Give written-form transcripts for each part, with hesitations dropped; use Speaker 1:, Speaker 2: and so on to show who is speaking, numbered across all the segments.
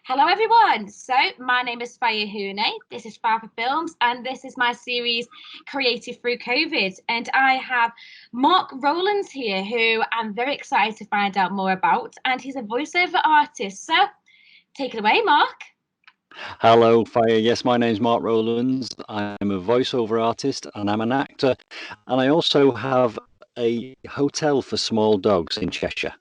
Speaker 1: Hello, everyone. So, my name is Fyer-Huné. This is Fire for Films, and this is my series Creative Through COVID. And I have Mark Rowland here, who I'm very excited to find out more about. And he's a voiceover artist. So, take it away, Mark.
Speaker 2: Hello, Fire. Yes, my name's Mark Rowland. I'm a voiceover artist and I'm an actor. And I also have a hotel for small dogs in Cheshire.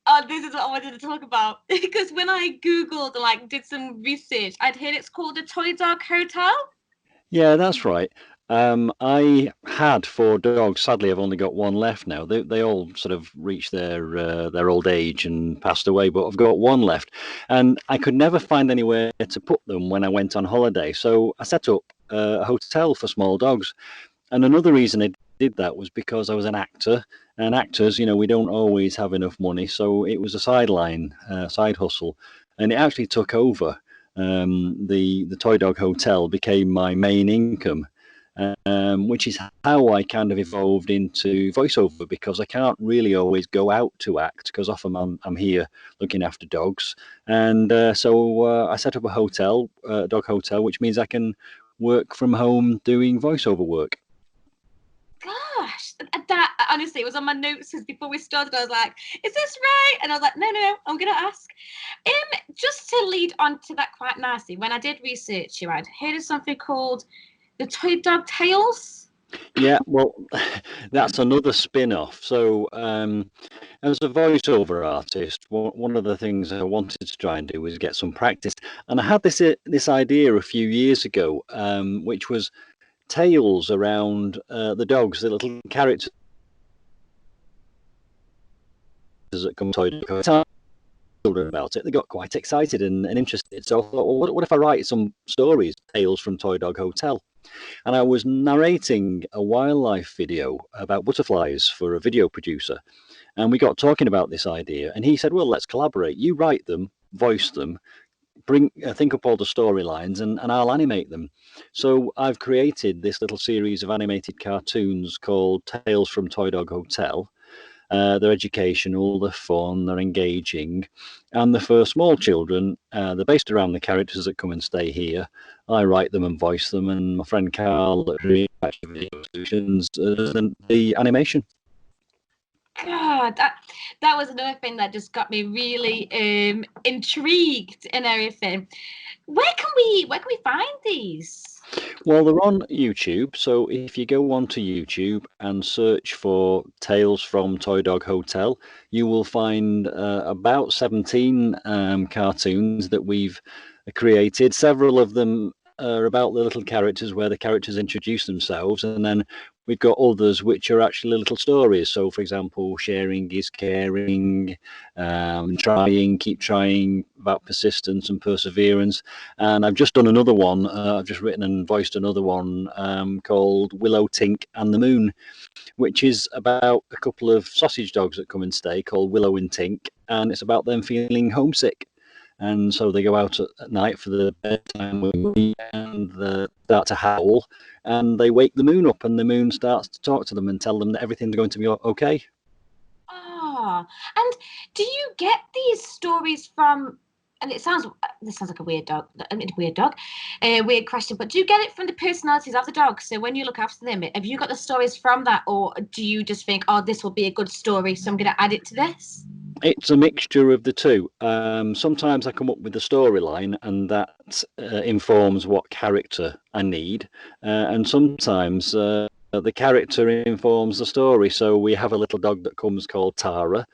Speaker 1: Oh, this is what I wanted to talk about because when I googled and did some research, I'd heard it's called a Toy Dog Hotel.
Speaker 2: Yeah, that's right. I had four dogs. Sadly, I've only got one left now. They all sort of reached their old age and passed away, but I've got one left, and I could never find anywhere to put them when I went on holiday. So I set up a hotel for small dogs. And another reason I did that was because I was an actor, and actors, we don't always have enough money, so it was a sideline, side hustle, and it actually took over. The Toy Dog Hotel became my main income, which is how I kind of evolved into voiceover because I can't really always go out to act because often I'm here looking after dogs, and so I set up a hotel, dog hotel, which means I can work from home doing voiceover work.
Speaker 1: Gosh, that honestly, it was on my notes before we started. I was like, "Is this right?" And I was like, "No, no, no, I'm gonna ask." Just to lead on to that quite nicely, when I did research you, I'd heard of something called the Toy Dog Tales.
Speaker 2: Yeah, well, that's another spin-off. So, as a voiceover artist, one of the things I wanted to try and do was get some practice, and I had this idea a few years ago, which was tales around the dogs, the little characters that come to Toy children about it. They got quite excited and interested. So I thought, well, what if I write some stories, tales from Toy Dog Hotel? And I was narrating a wildlife video about butterflies for a video producer. And we got talking about this idea. And he said, well, let's collaborate. You write them, voice them, think up all the storylines, and I'll animate them. So I've created this little series of animated cartoons called Tales from Toy Dog Hotel. They're educational, they're fun, they're engaging, and they're for small children. They're based around the characters that come and stay here. I write them and voice them, and my friend Carl at Video Solutions does the animation.
Speaker 1: God, that was another thing that just got me really intrigued and everything. Where can we find these?
Speaker 2: Well, they're on YouTube, so if you go onto YouTube and search for Tales from Toy Dog Hotel, you will find about 17 cartoons that we've created. Several of them are about the little characters where the characters introduce themselves, and then we've got others which are actually little stories. So, for example, sharing is caring, keep trying, about persistence and perseverance. And I've just done another one. I've just written and voiced another one called Willow, Tink and the Moon, which is about a couple of sausage dogs that come and stay called Willow and Tink. And it's about them feeling homesick. And so they go out at night for the bedtime and they start to howl and they wake the moon up and the moon starts to talk to them and tell them that everything's going to be okay.
Speaker 1: Ah, and do you get these stories from? And this sounds like a weird dog. I mean, weird question. But do you get it from the personalities of the dogs? So when you look after them, have you got the stories from that, or do you just think, oh, this will be a good story, so I'm going to add it to this?
Speaker 2: It's a mixture of the two. Sometimes I come up with the storyline and that informs what character I need. And sometimes the character informs the story. So we have a little dog that comes called Tara,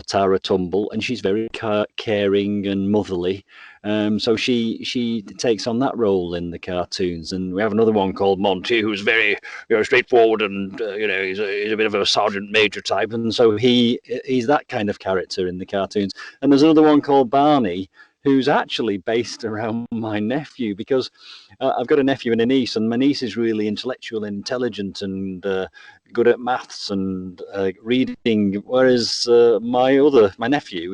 Speaker 2: Tara Tumble, and she's very caring and motherly. So she takes on that role in the cartoons. And we have another one called Monty, who's very straightforward and he's a bit of a sergeant major type, and so he's that kind of character in the cartoons. And there's another one called Barney, who's actually based around my nephew because I've got a nephew and a niece, and my niece is really intellectual and intelligent and good at maths and reading, whereas my nephew,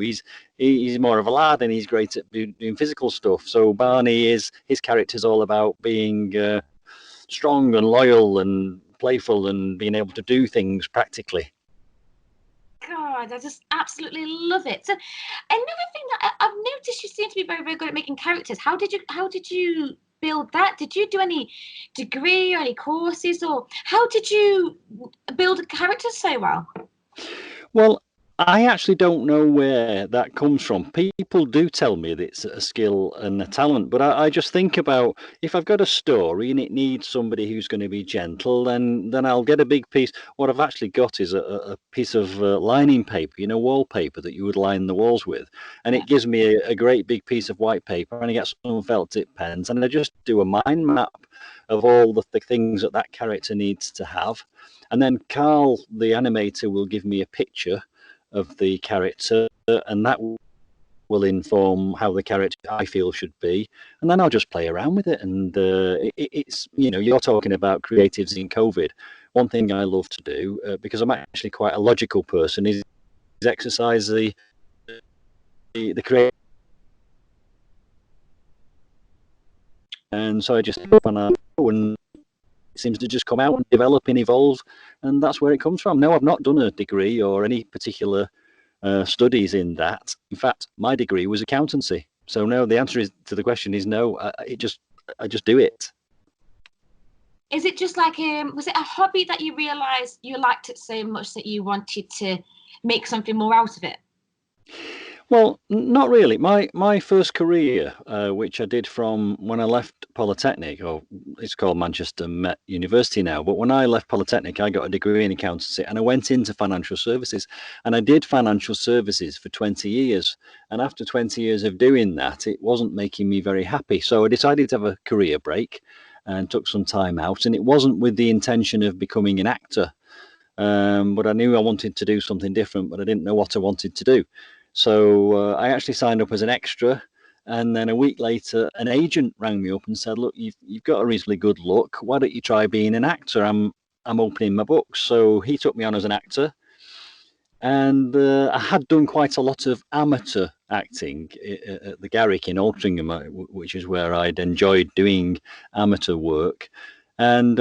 Speaker 2: he's more of a lad and he's great at doing physical stuff. So his character's all about being strong and loyal and playful and being able to do things practically.
Speaker 1: God, I just absolutely love it. So another thing that I've noticed, you seem to be very, very good at making characters. How did you build that? Did you do any degree or any courses, or how did you build a character so well?
Speaker 2: Well, I actually don't know where that comes from. People do tell me that it's a skill and a talent, but I just think about if I've got a story and it needs somebody who's going to be gentle, then I'll get a big piece. What I've actually got is a piece of lining paper, wallpaper that you would line the walls with, and
Speaker 1: Yeah.
Speaker 2: it gives me a great big piece of white paper, and I get some felt tip pens, and I just do a mind map of all the things that character needs to have. And then Carl, the animator, will give me a picture of the character, and that will inform how the character I feel should be. And then I'll just play around with it. And it's, you're talking about creatives in COVID. One thing I love to do, because I'm actually quite a logical person, is exercise the creative. And so I just and it seems to just come out and develop and evolve, and that's where it comes from. No, I've not done a degree or any particular studies in that. In fact, my degree was accountancy. So no, the answer to the question is no. I just do it.
Speaker 1: Is it just like was it a hobby that you realised you liked it so much that you wanted to make something more out of it?
Speaker 2: Well, not really. My first career, which I did from when I left Polytechnic, or it's called Manchester Met University now, but when I left Polytechnic, I got a degree in accountancy and I went into financial services, and I did financial services for 20 years. And after 20 years of doing that, it wasn't making me very happy. So I decided to have a career break and took some time out, and it wasn't with the intention of becoming an actor. But I knew I wanted to do something different, but I didn't know what I wanted to do. So I actually signed up as an extra, and then a week later, an agent rang me up and said, "Look, you've got a reasonably good look. Why don't you try being an actor? I'm opening my books." So he took me on as an actor, and I had done quite a lot of amateur acting at the Garrick in Altrincham, which is where I'd enjoyed doing amateur work. And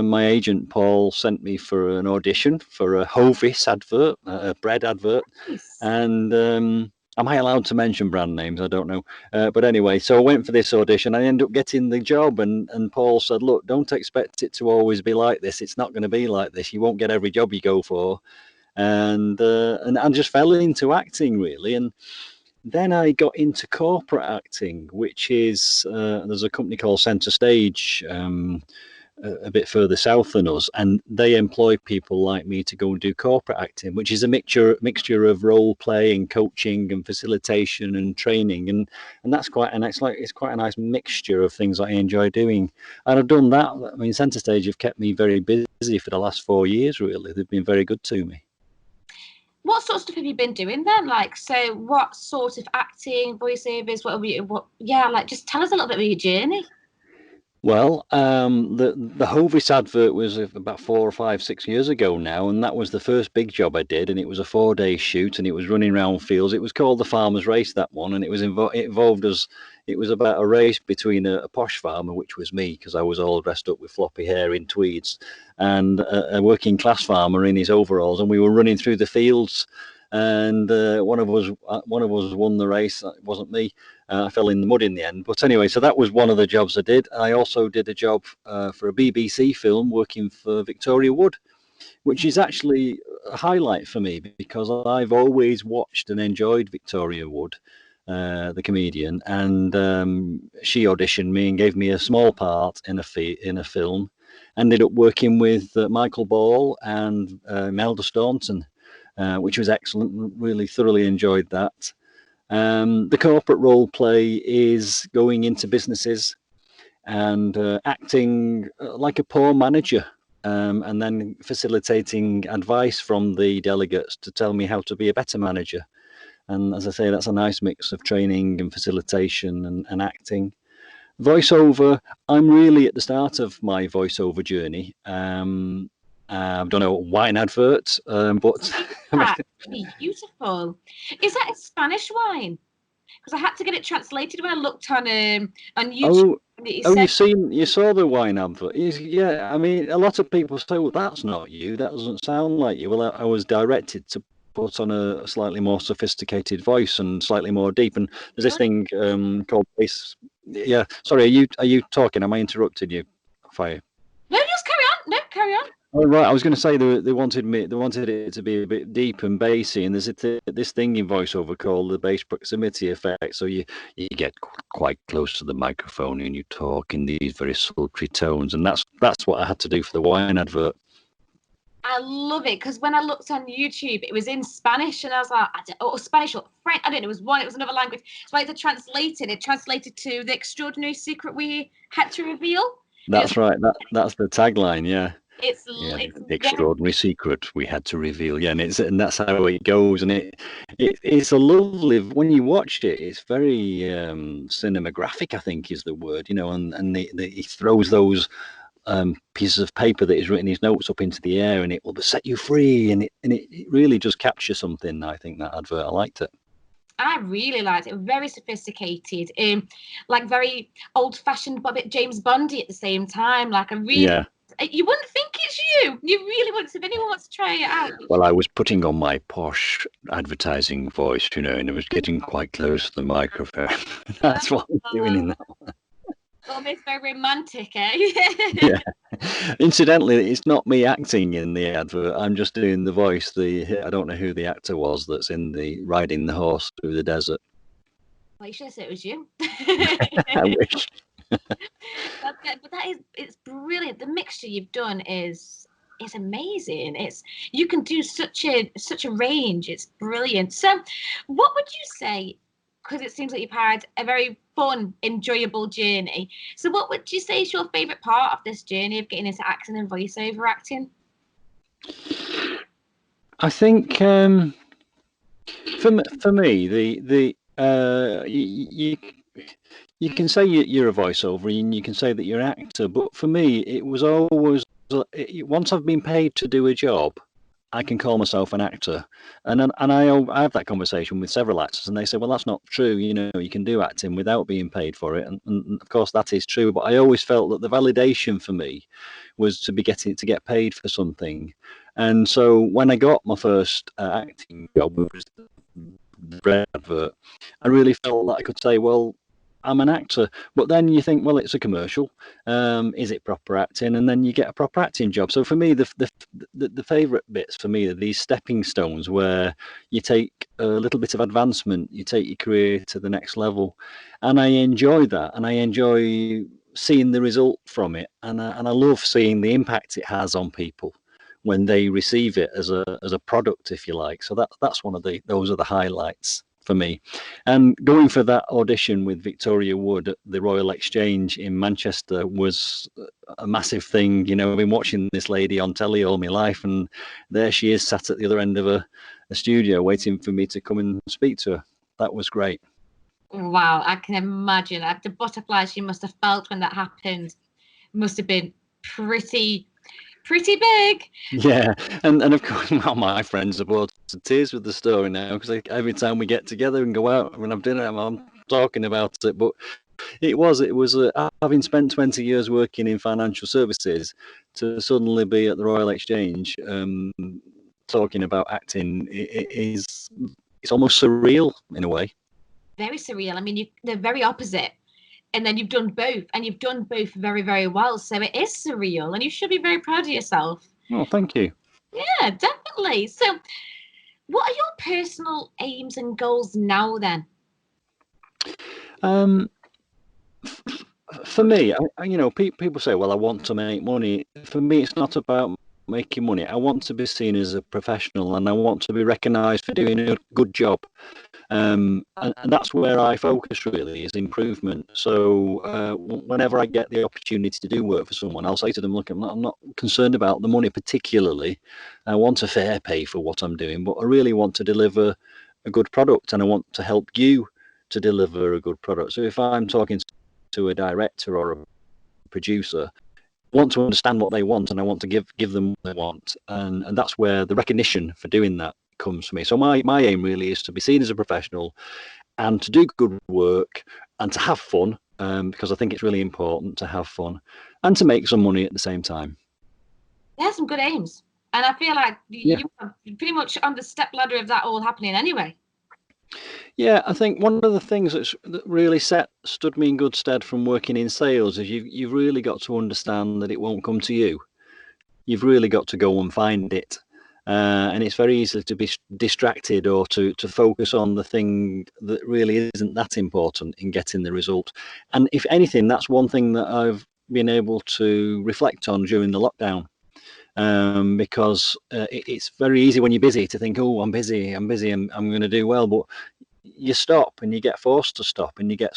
Speaker 2: my agent Paul sent me for an audition for a Hovis advert, a bread advert.
Speaker 1: Nice.
Speaker 2: And am I allowed to mention brand names? I don't know. But anyway, so I went for this audition. I ended up getting the job, and Paul said, "Look, don't expect it to always be like this. It's not going to be like this. You won't get every job you go for." And I just fell into acting really. And then I got into corporate acting, which is there's a company called Centre Stage, a bit further south than us, and they employ people like me to go and do corporate acting, which is a mixture of role playing, coaching, and facilitation and training, and that's it's quite a nice mixture of things I enjoy doing. And I've done that. I mean, Centre Stage have kept me very busy for the last 4 years. Really, they've been very good to me.
Speaker 1: What sort of stuff have you been doing then? Like, so what sort of acting, voiceovers, like just tell us a little bit about your journey.
Speaker 2: Well, the Hovis advert was about 4 or 5, 6 years ago now, and that was the first big job I did, and it was a 4 day shoot, and it was running around fields. It was called the Farmers Race, that one, and it involved us. It was about a race between a posh farmer, which was me, because I was all dressed up with floppy hair in tweeds, and working class farmer in his overalls, and we were running through the fields. And one of us won the race. It wasn't me. I fell in the mud in the end. But anyway, so that was one of the jobs I did. I also did a job for a BBC film working for Victoria Wood, which is actually a highlight for me because I've always watched and enjoyed Victoria Wood, the comedian, and she auditioned me and gave me a small part in a film. Ended up working with Michael Ball and Melda Staunton, which was excellent. Really thoroughly enjoyed that. The corporate role play is going into businesses and acting like a poor manager, and then facilitating advice from the delegates to tell me how to be a better manager. And as I say, that's a nice mix of training and facilitation and acting. Voiceover, I'm really at the start of my voiceover journey. I've done a wine advert, but
Speaker 1: Beautiful. Is that a Spanish wine? Because I had to get it translated when I looked on YouTube.
Speaker 2: oh,
Speaker 1: It
Speaker 2: oh,
Speaker 1: said,
Speaker 2: you saw the wine advert? Yeah, I mean, a lot of people say, "Well, that's not you. That doesn't sound like you." Well, I was directed to put on a slightly more sophisticated voice and slightly more deep. And there's this thing called bass. Yeah, sorry, are you talking? Am I interrupting you, Fire?
Speaker 1: No, just carry on. No, carry on.
Speaker 2: Oh, right, I was going to say they wanted it to be a bit deep and bassy, and there's this thing in voiceover called the bass proximity effect. So you get quite close to the microphone and you talk in these very sultry tones, and that's what I had to do for the wine advert.
Speaker 1: I love it because when I looked on YouTube, it was in Spanish, and I was like, Spanish or French. I don't know. It was one. It was another language. So I had to translate it. It translated to "The extraordinary secret we had to reveal."
Speaker 2: That's right. That's the tagline. Yeah.
Speaker 1: It's
Speaker 2: the extraordinary secret we had to reveal. Yeah, and that's how it goes. And it's a lovely, when you watched it, it's very cinematographic, I think is the word. And he throws those pieces of paper that he's written his notes up into the air, and it will set you free, and it really just captures something. I think that advert, I liked it.
Speaker 1: I really liked it. Very sophisticated, like very old-fashioned, but a bit James Bondy at the same time. Like you wouldn't think it's you. You really wouldn't. If anyone wants to try it out.
Speaker 2: Well, I was putting on my posh advertising voice, and I was getting quite close to the microphone. That's what I'm doing in that one.
Speaker 1: Almost very romantic, eh?
Speaker 2: Yeah. Incidentally, it's not me acting in the advert. I'm just doing the voice. I don't know who the actor was that's in the riding the horse through the desert.
Speaker 1: Well, you should have said it was you.
Speaker 2: I wish.
Speaker 1: But it's brilliant. The mixture you've done is amazing. You can do such a range. It's brilliant. So, what would you say? Because it seems like you've had a very fun, enjoyable journey. So, what would you say is your favourite part of this journey of getting into acting and voiceover acting?
Speaker 2: I think for me, you can say you're a voiceover and you can say that you're an actor, but for me, it was always once I've been paid to do a job, I can call myself an actor, and I have that conversation with several actors, and they say, well, that's not true. You can do acting without being paid for it, and of course that is true. But I always felt that the validation for me was to get paid for something, and so when I got my first acting job, which was the bread advert, I really felt that I could say, well, I'm an actor. But then you think, well, it's a commercial. Is it proper acting? And then you get a proper acting job. So for me, the favourite bits for me are these stepping stones where you take a little bit of advancement, you take your career to the next level, and I enjoy that, and I enjoy seeing the result from it, and I love seeing the impact it has on people when they receive it as a product, if you like. So that's those are the highlights for me. And going for that audition with Victoria Wood at the Royal Exchange in Manchester was a massive thing. I've been watching this lady on telly all my life, and there she is sat at the other end of a studio waiting for me to come and speak to her. That was great.
Speaker 1: Wow, I can imagine. The butterflies you must have felt when that happened must have been pretty big.
Speaker 2: Yeah, and of course, well, my friends are brought to tears with the story now, because every time we get together and go out and have dinner, I'm talking about it. But it was having spent 20 years working in financial services to suddenly be at the Royal Exchange talking about acting. It's almost surreal in a way.
Speaker 1: Very surreal. I mean, they're very opposite. And then you've done both, and you've done both very, very well. So it is surreal, and you should be very proud of yourself.
Speaker 2: Oh, thank you.
Speaker 1: Yeah, definitely. So, what are your personal aims and goals now, then?
Speaker 2: For me, people say, well, I want to make money. For me, it's not about making money. I want to be seen as a professional, and I want to be recognised for doing a good job. And that's where I focus really, is improvement. So whenever I get the opportunity to do work for someone, I'll say to them, look, I'm not concerned about the money particularly. I want a fair pay for what I'm doing, but I really want to deliver a good product, and I want to help you to deliver a good product. So if I'm talking to a director or a producer, I want to understand what they want, and I want to give them what they want, and that's where the recognition for doing that comes for me. So my aim really is to be seen as a professional, and to do good work, and to have fun, because I think it's really important to have fun, and to make some money at the same time.
Speaker 1: There's some good aims. And I feel like
Speaker 2: Yeah.
Speaker 1: you are pretty much on the step ladder of that all happening anyway.
Speaker 2: Yeah, I think one of the things that really stood me in good stead from working in sales is you've really got to understand that it won't come to you. You've really got to go and find it. And it's very easy to be distracted or to focus on the thing that really isn't that important in getting the result. And if anything, that's one thing that I've been able to reflect on during the lockdown. Because it's very easy when you're busy to think, oh, I'm busy, I'm going to do well. But you stop and you get forced to stop and you get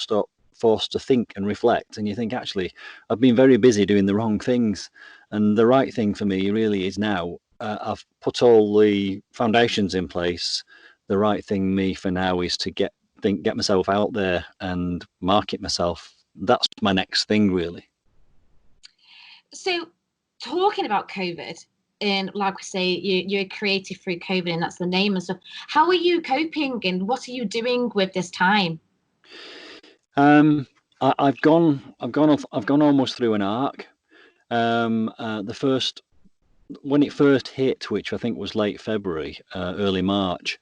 Speaker 2: forced to think and reflect. And you think, actually, I've been very busy doing the wrong things. And the right thing for me really is now I've put all the foundations in place. The right thing me for now is to get myself out there and market myself. That's my next thing, really.
Speaker 1: So, talking about COVID, and like we say, you're creative through COVID, and that's the name and stuff. How are you coping, and what are you doing with this time?
Speaker 2: I've gone almost through an arc. When it first hit, which I think was late February, early March,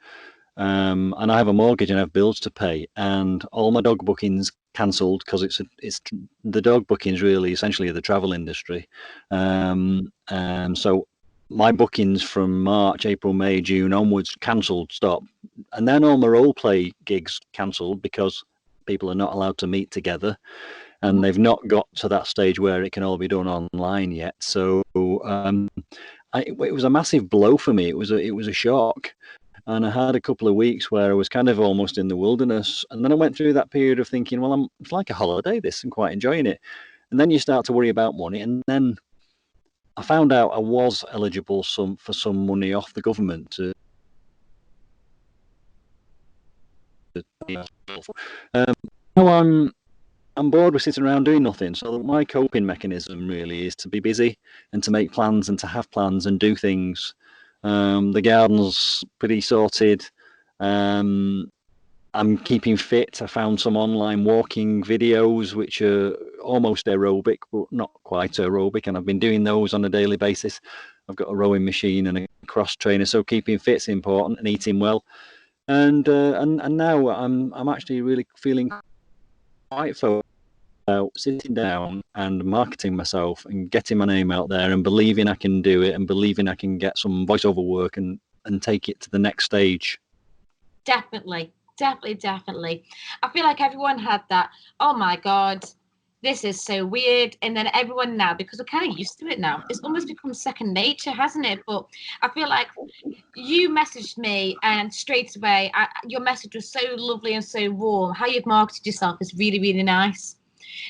Speaker 2: and I have a mortgage and I have bills to pay, and all my dog bookings cancelled because it's the dog bookings really essentially the travel industry. So my bookings from March, April, May, June onwards cancelled, stopped, and then all my role play gigs cancelled because people are not allowed to meet together, and they've not got to that stage where it can all be done online yet. So it was a massive blow for me. It was a shock. And I had a couple of weeks where I was kind of almost in the wilderness. And then I went through that period of thinking, well, it's like a holiday, this, I'm quite enjoying it. And then you start to worry about money. And then I found out I was eligible for some money off the government to now I'm bored with sitting around doing nothing. So my coping mechanism really is to be busy and to make plans and to have plans and do things. The garden's pretty sorted. I'm keeping fit. I found some online walking videos which are almost aerobic, but not quite aerobic, and I've been doing those on a daily basis. I've got a rowing machine and a cross trainer, so keeping fit's important and eating well. And now I'm actually really feeling quite focused about sitting down and marketing myself and getting my name out there and believing I can do it and believing I can get some voiceover work and take it to the next stage.
Speaker 1: Definitely. I feel like everyone had that, oh my God, this is so weird. And then everyone now, because we're kind of used to it now, it's almost become second nature, hasn't it? But I feel like you messaged me and straight away, your message was so lovely and so warm. How you've marketed yourself is really, really nice.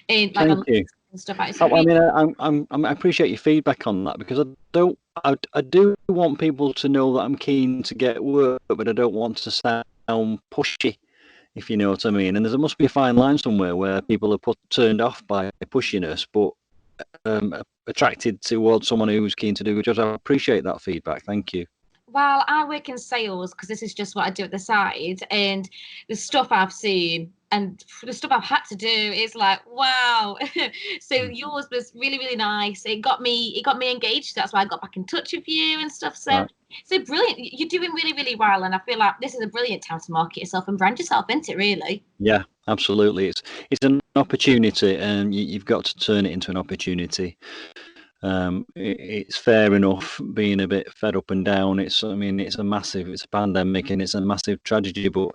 Speaker 1: And like
Speaker 2: Thank you.
Speaker 1: and stuff like
Speaker 2: I
Speaker 1: that.
Speaker 2: mean, I appreciate your feedback on that because I do want people to know that I'm keen to get work, but I don't want to sound pushy, if you know what I mean. And there must be a fine line somewhere where people are turned off by pushiness, but attracted towards someone who's keen to do a job. I appreciate that feedback. Thank you.
Speaker 1: Well, I work in sales because this is just what I do at the side, and the stuff I've seen and the stuff I've had to do is like, wow. So yours was really, really nice. It got me engaged. That's why I got back in touch with you and stuff. So
Speaker 2: Right.
Speaker 1: so brilliant. You're doing really, really well, and I feel like this is a brilliant time to market yourself and brand yourself, isn't it, really?
Speaker 2: Yeah, absolutely. It's an opportunity, and you've got to turn it into an opportunity. It's fair enough being a bit fed up and down. It's a pandemic and it's a massive tragedy, but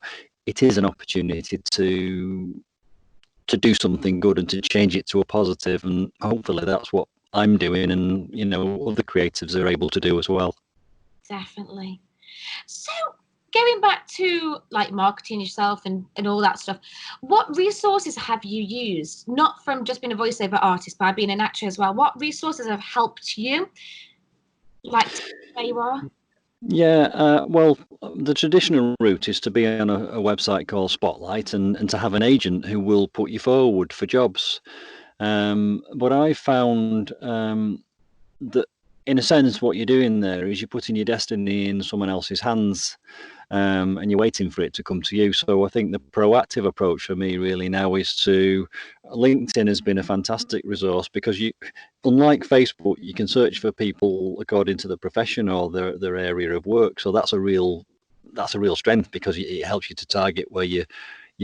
Speaker 2: it is an opportunity to do something good and to change it to a positive, and hopefully that's what I'm doing, and other creatives are able to do as well.
Speaker 1: Definitely. So going back to like marketing yourself and all that stuff, what resources have you used? Not from just being a voiceover artist, but being an actor as well. What resources have helped you, like to where you are?
Speaker 2: Yeah, well, the traditional route is to be on a website called Spotlight and to have an agent who will put you forward for jobs. But I found that, in a sense, what you're doing there is you're putting your destiny in someone else's hands. and you're waiting for it to come to you. So I think the proactive approach for me really now is to LinkedIn has been a fantastic resource because you, unlike Facebook, you can search for people according to the profession or their area of work. So that's a real strength because it helps you to target where you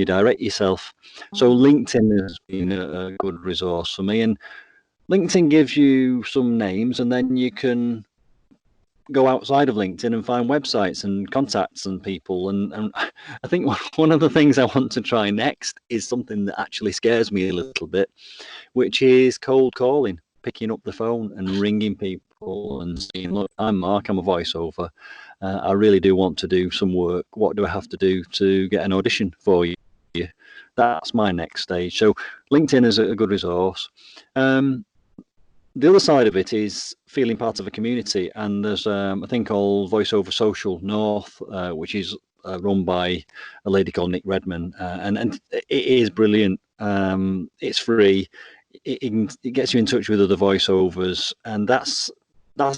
Speaker 2: direct yourself. So LinkedIn has been a good resource for me, and LinkedIn gives you some names, and then you can go outside of LinkedIn and find websites and contacts and people. And I think one of the things I want to try next is something that actually scares me a little bit, which is cold calling, picking up the phone and ringing people and saying, look, I'm Mark, I'm a voiceover. I really do want to do some work. What do I have to do to get an audition for you? That's my next stage. So LinkedIn is a good resource. The other side of it is feeling part of a community, and there's a thing called VoiceOver Social North, which is run by a lady called Nick Redman, and it is brilliant. It's free. It gets you in touch with other voiceovers, and that's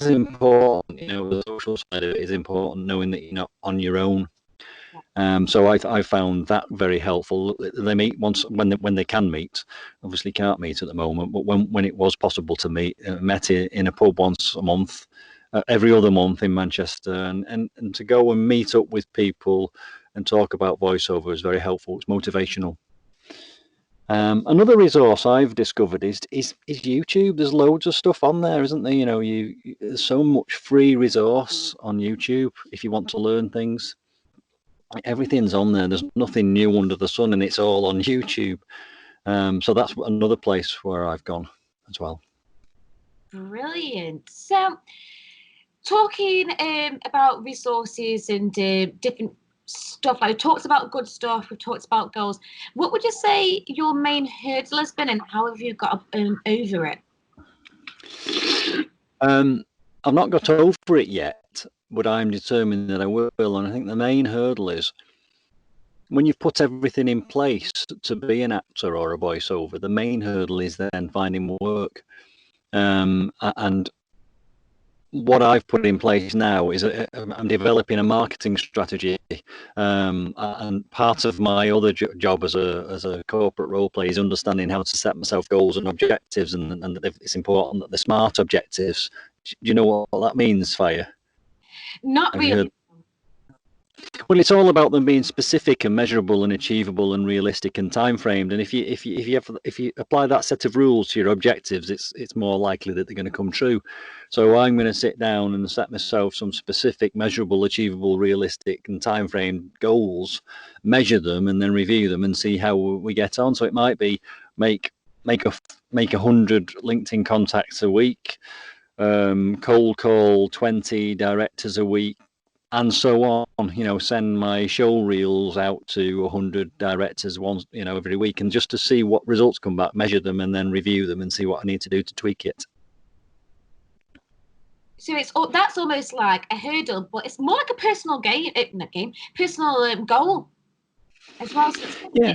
Speaker 2: important. You know, the social side of it is important, knowing that you're not on your own. So I found that very helpful. They meet once when they can meet. Obviously can't meet at the moment, but when it was possible to meet, met in a pub once a month, every other month in Manchester, and to go and meet up with people and talk about voiceover is very helpful. It's motivational. Another resource I've discovered is YouTube. There's loads of stuff on there, isn't there? You know, there's so much free resource on YouTube if you want to learn things. Everything's on there. There's nothing new under the sun, and it's all on YouTube. So that's another place where I've gone as well.
Speaker 1: Brilliant. So, talking about resources and different stuff, like we talked about good stuff, we've talked about goals. What would you say your main hurdle has been, and how have you got over it?
Speaker 2: I've not got over it yet, but I'm determined that I will. And I think the main hurdle is when you've put everything in place to be an actor or a voiceover, the main hurdle is then finding work. And what I've put in place now is I'm developing a marketing strategy, and part of my other job as a corporate role play is understanding how to set myself goals and objectives, and it's important that they're smart objectives. Do you know what that means, Fyer?
Speaker 1: Not really.
Speaker 2: Well, it's all about them being specific and measurable and achievable and realistic and time framed. And if you apply that set of rules to your objectives, it's more likely that they're going to come true. So I'm going to sit down and set myself some specific, measurable, achievable, realistic and time framed goals, measure them, and then review them and see how we get on. So it might be make 100 LinkedIn contacts a week, cold call 20 directors a week, and so on. You know, send my show reels out to 100 directors once, you know, every week, and just to see what results come back, measure them, and then review them and see what I need to do to tweak it.
Speaker 1: So that's almost like a hurdle, but it's more like a personal personal goal as well. So
Speaker 2: yeah.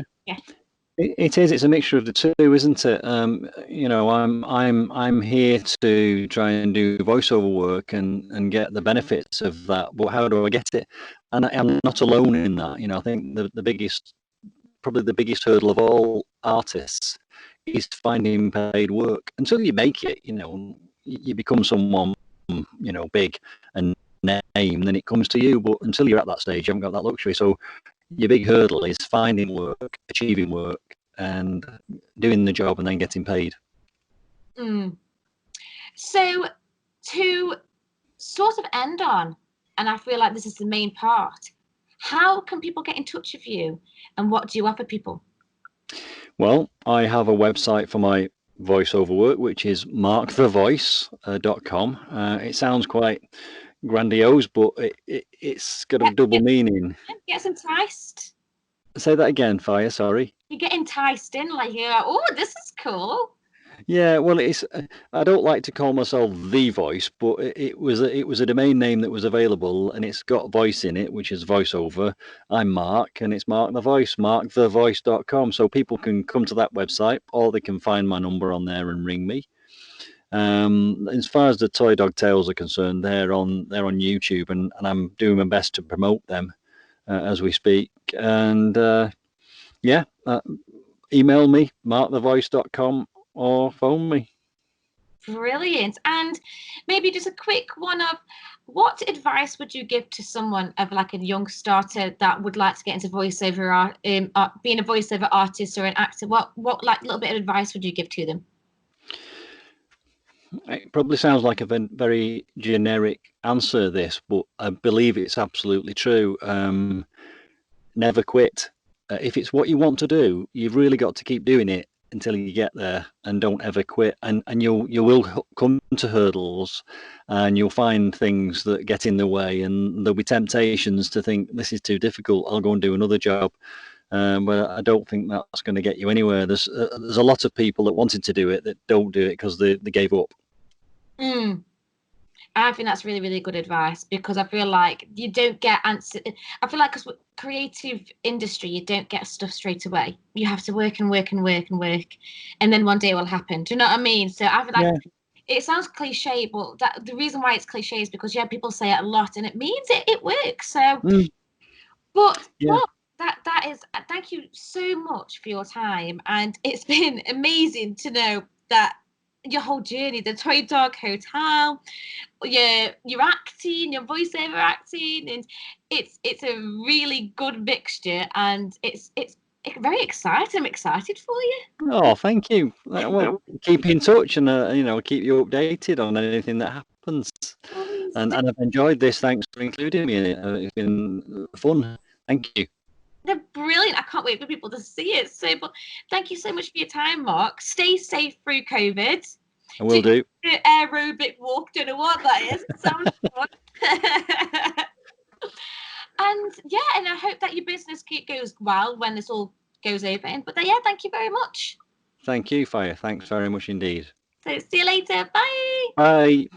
Speaker 2: It is. It's a mixture of the two, isn't it? You know, I'm here to try and do voiceover work and get the benefits of that. But how do I get it? And I'm not alone in that. You know, I think probably the biggest hurdle of all artists is finding paid work. Until you make it, you know, you become someone, you know, big and name, then it comes to you. But until you're at that stage, you haven't got that luxury. So your big hurdle is finding work, achieving work, and doing the job and then getting paid.
Speaker 1: So to sort of end on, and I feel like this is the main part, how can people get in touch with you and what do you offer people?
Speaker 2: Well, I have a website for my voiceover work, which is markthevoice.com. It sounds quite grandiose, but it's got a double meaning.
Speaker 1: Gets enticed.
Speaker 2: Say that again, Fyer, sorry.
Speaker 1: You get enticed in, like, you're like, oh, this is cool.
Speaker 2: Yeah, well, I don't like to call myself The Voice, but it was a domain name that was available, and it's got voice in it, which is voiceover. I'm Mark, and it's Mark the Voice, markthevoice.com. So people can come to that website, or they can find my number on there and ring me. As far as the Toy Dog Tales are concerned, they're on YouTube, and I'm doing my best to promote them. as we speak. And yeah, email me, markthevoice.com, or phone me.
Speaker 1: Brilliant. And maybe just a quick one of what advice would you give to someone of like a young starter that would like to get into voiceover art, being a voiceover artist or an actor? What like little bit of advice would you give to them?
Speaker 2: It probably sounds like a very generic answer, this, but I believe it's absolutely true. Never quit. If it's what you want to do, you've really got to keep doing it until you get there, and don't ever quit. And you will come to hurdles, and you'll find things that get in the way, and there'll be temptations to think this is too difficult, I'll go and do another job. But I don't think that's going to get you anywhere. There's a lot of people that wanted to do it that don't do it because they gave up.
Speaker 1: I think that's really, really good advice, because I feel like you don't get answer. I feel like, because creative industry, you don't get stuff straight away. You have to work and work and work and work, and then one day it will happen. Do you know what I mean? So I feel like it sounds cliche, but the reason why it's cliche is because people say it a lot, and it means it works. So, but that is. Thank you so much for your time, and it's been amazing to know that your whole journey, the Toy Dog Hotel, your acting, your voiceover acting, and it's a really good mixture, and it's very exciting. I'm excited for you.
Speaker 2: Oh, thank you. Well, keep in touch, and keep you updated on anything that happens. And I've enjoyed this. Thanks for including me in it. It's been fun. Thank you.
Speaker 1: They're brilliant. I can't wait for people to see it. So, but thank you so much for your time, Mark. Stay safe through COVID.
Speaker 2: I will do.
Speaker 1: Aerobic walk. Don't know what that is. It sounds fun. And and I hope that your business goes well when this all goes over. But thank you very much.
Speaker 2: Thank you, Fyer. Thanks very much indeed.
Speaker 1: So see you later. Bye.
Speaker 2: Bye.